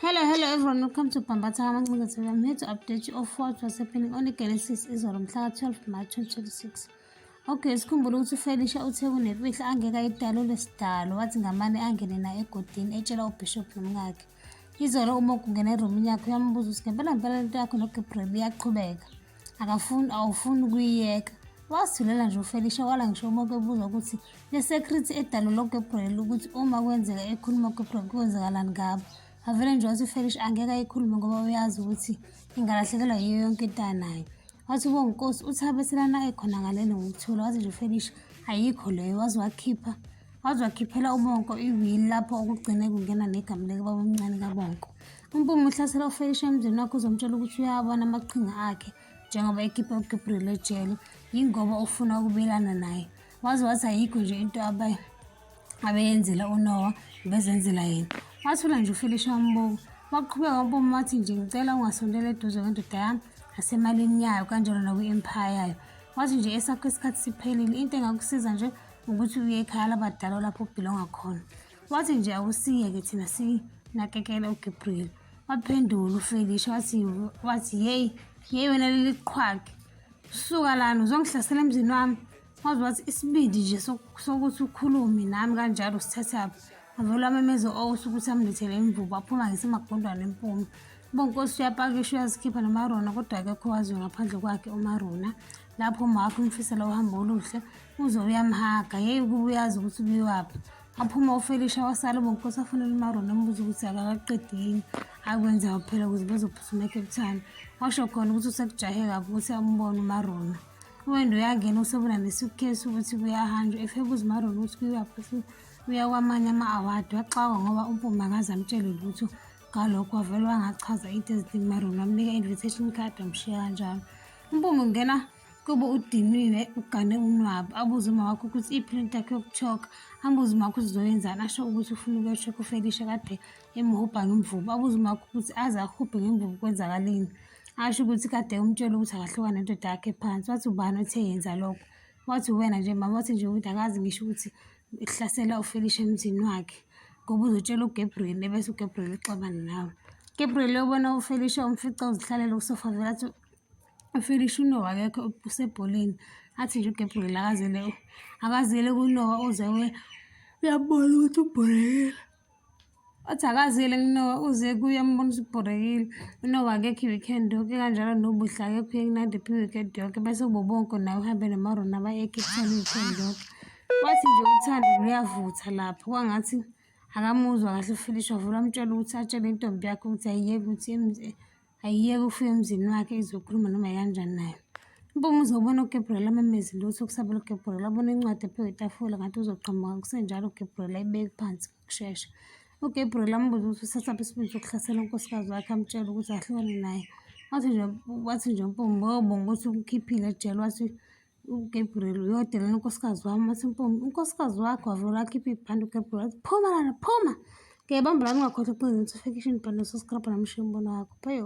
Hello everyone, welcome to Pambatha. I'm here to update you of what was happening on iGenesis izolo mhla 12 March 2026. Okay, sikhumbule ukuthi uFelicia uthe kunefihla angeke ayidale lesidalo wathi ngamane angene naye egodini etshela uBishop nomngakhe. Izolo uma kungena eromini yakhe uyambuza ukuthi ngempela into yakho noGabriel iyaqhubeka. Awufuni ukuyiyeka. Wasithulela nje uFelicia wala ngisho uma ebuza ukuthi le secret edalo loGabriel ukuthi uma kwenzeka ekhuluma uGabriel kwenzakalani ngabo. Avele nje wathi uFelicia angeke ayikhulume ngoba uyazi ukuthi ingalahlekelwa yiyo yonke into anayo. Wathi uNkosi uthabeselana ekhona ngalena ngokuthula wathi nje uFelicia ayikho leyo wazi wakhiphela uBonko iwili lapho okugcine kungena negama lika baba omncane kaBonko. Umpumi uhlasela uFelicia emzini wakhe uzomtshela ukuthi uyabona amaqhinga akhe njengoba ekhipha uGabriel ejele yingoba ufuna ukubelana naye. Wathi ayikho nje into abeyenzela uNoah bezenzela yena. Wathula nje uFelicia wambuka. Waqhubeka umpumi wathi nje ngicela ungasondela eduze kwendoda yami nasemalini yayo kanjalo nakwi-empire yayo. Wathi nje esakho isikhathi siphelile into engakusiza nje ukuthi uye ekhaya labadala lapho ubhilonga khona. Wathi nje awusiye-ke thina sinakekela uGabriel. Waphendula uFelicia wathi yeyi wena leli qhwagi suka lana uzongihlasela emzini wami. Wathi isibindi nje sokuthi ukhulume nami kanjalo sithathaphi. Avela amemezo ukuthi amlethele imvubu aphuma ngesemagondwane empumi. uNkosi uyapakisha uyazikhipha noMarona kodwa akekho waziyo ngaphandle kwakhe uMarona. Lapho umakho umfisela uhambo oluhle uze uyamhaga yeyi ukuba uyazi ukuthi ubuyaphi. Aphuma uFelicia wasala uNkosi afonela uMarona ambuza ukuthi akaqedi yini akwenza kuphela ukuze bezophuthuma eCape Town. Washo khona ukuthi usekujahe kabi ukuthi ambone uMarona. Wendo uyangena usebona nesuitcase ukuthi kuyahanjwa efebuza uMarona ukuthi kuyaphi uya kwamanye ama-award. Waxakwa ngoba umpumi akaze amtshele lutho ngalokho wavele wangachaza into eziningi. Marona wamnika i-invitation card wamshiya kanjalo. Umpumi ungena kubo udiniwe ugane unwabu abuze uma wakho ukuthi iprint yakhe yokuchoka. Ambuze uma wakho uzoyenzani asho ukuthi ufuna ukuyochoka uFelicia kade emhubha ngemvubu. Abuze uma wakho ukuthi aze ahubhe ngemvubu kwenzakalini. Asho ukuthi kade umtshela ukuthi akahlukane nendoda yakhe phansi. Wathi ubani othe yenza lokho? Wathi wena nje mama. Wathi nje ukuthi akazi ngisho ukuthi ihlasela uFelicia emzini wakhe ngoba uzotshela uGabriel ebese uGabriel exabana nawe. Gabriel yobona uFelicia umfica uzihlalele kusofa vele athi uFelicia uNoah akekho usebholeni. Athi nje uGabriel akazele kuNoah uze uyabona ukuthi ubhorekile. Wathi akazele kuNoah uze kuye ambona ukuthi ubhorekile. uNoah akekho i-weekend yonke kanjalo nobuhle akekho kunandi i-weekend yonke bese uBonko nawe uhambe noMarona baye eCape Town i-weekend yonke. Wathi nje uthando luyavutha lapho kwangathi akamuzwa kahle uFelicia wavula amtshela ukuthi atshele intombi yakhe ukuthi ayiyeke ufike emzini wakhe izokhuluma noma kanjani naye. Umpumi uzobona uGabriel amemezi lutho ukusabela uGabriel abona incwadi ephezu kwetafula ngathi uzoqhamuka kusenjalo uGabriel ayibeke phansi kushesha. uGabriel ambuza ukuthi usasaphi isibindi sokuhlasela unkosikazi wakhe amtshela ukuthi ahlukane naye. Wathi nje umpumi wobonga ukuthi ukukhiphile ejele. Wathi uGabriel uyodelela unkosikazi wami. Wathi umpumi unkosikazi wakho wavela akhipha ibhande uGabriel wathi phuma lana phuma. Bamba la ungakhohlwa ukuqinisa notification button, subscribe namshiya umbono wakho. Bye.